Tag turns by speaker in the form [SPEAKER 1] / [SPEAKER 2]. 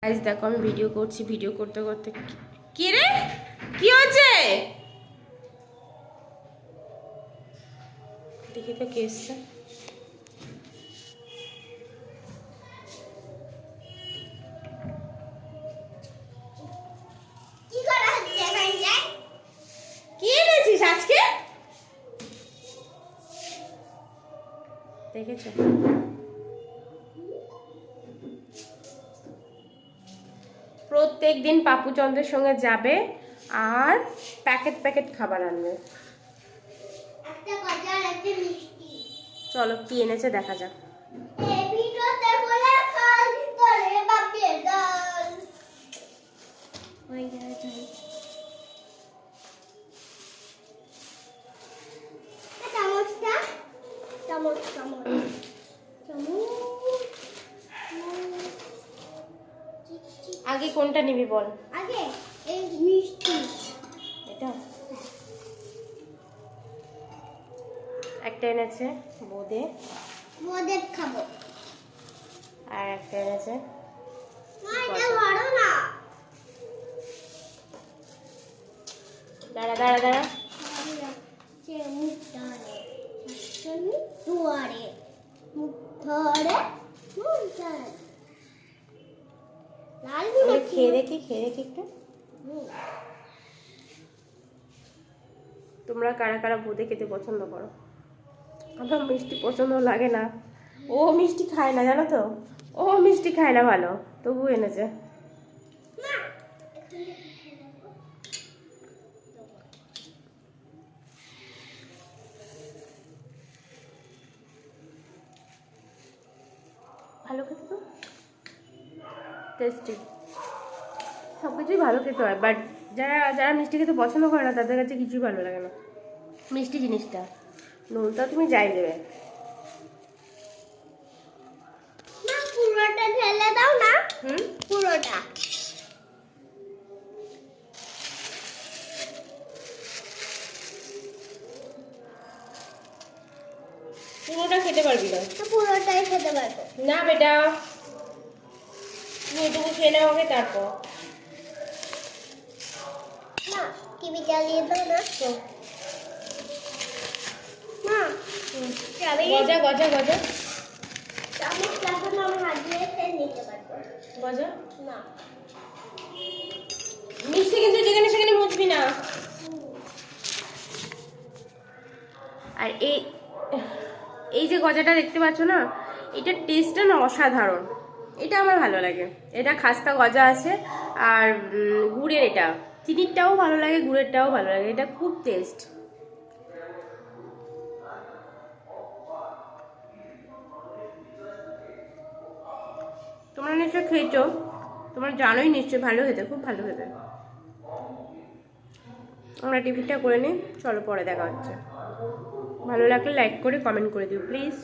[SPEAKER 1] Guys দেখো আমি video করছি, ভিডিও করতে করতে কি রে কি হচ্ছে দেখি তো কে এসছে। কি এনেছিস আজকে দেখেছো? প্রত্যেক দিন পাপুচন্দ্রের সঙ্গে যাবে আর প্যাকেট প্যাকেট খাবার আনবে। চলো কি এনেছে দেখা যাক। আগে কোনটা নিবি বল?
[SPEAKER 2] আগে এই মিষ্টি
[SPEAKER 1] এটা একটা এনেছে বোঁদে,
[SPEAKER 2] বোঁদে খাবো।
[SPEAKER 1] আর একটা এনেছে
[SPEAKER 2] মা এটা বড় না।
[SPEAKER 1] দাঁড়া দাঁড়া দাঁড়া
[SPEAKER 2] যে মুখ ধরে শাশুড়ি দুয়ারে মুখ ধরে মুখ ধরে লাল গুলো
[SPEAKER 1] খেয়ে দেখি একটু। তোমরা কারা কারা বোঁদে খেতে পছন্দ করো? আমার মিষ্টি পছন্দ লাগে না, ও মিষ্টি খায় না জানো তো, ও মিষ্টি খায় না ভালো, তবু এনেছে। ভালো খেতে তো, টেস্টি, সব কিছুই ভালো খেতে হয়, বাট যারা যারা মিষ্টি খেতে পছন্দ করে না তাদের কাছে কিছুই ভালো লাগে না মিষ্টি জিনিসটা। নুনটা তুমি যাই দেবে।
[SPEAKER 2] না পুরোটা ঢেলে দাও না। পুরোটা
[SPEAKER 1] পুরোটা খেতে পারবি না।
[SPEAKER 2] পুরোটাই খেতে পারবো
[SPEAKER 1] না বেটা, তুমি এটুকু খেয়ে নাও আগে তারপর।
[SPEAKER 2] না টিভি চালিয়ে দাও না তো। মা
[SPEAKER 1] গজা গজা গজা
[SPEAKER 2] আমি এখন আমার হাত দিয়ে খেয়ে নিতে পারবো।
[SPEAKER 1] গজা
[SPEAKER 2] না
[SPEAKER 1] মিষ্টি কিন্তু যেখানে সেখানে মুছবি না। আর এই যে গজাটা দেখতে পাচ্ছ না, এটার টেস্টটা না অসাধারণ, এটা আমার ভালো লাগে। এটা খাস্তা গজা আছে আর গুড়ের, এটা চিনিরটাও ভালো লাগে, গুড়েরটাও ভালো লাগে, এটা খুব টেস্ট। তোমরা নিশ্চয় খেয়েছো, তোমরা জানোই নিশ্চয় ভালো খেতে, খুব ভালো খেতে। আমরা টিফিনটা করে নিই, চলো পরে দেখা হচ্ছে। ভালো লাগলে লাইক করে কমেন্ট করে দিও প্লিজ।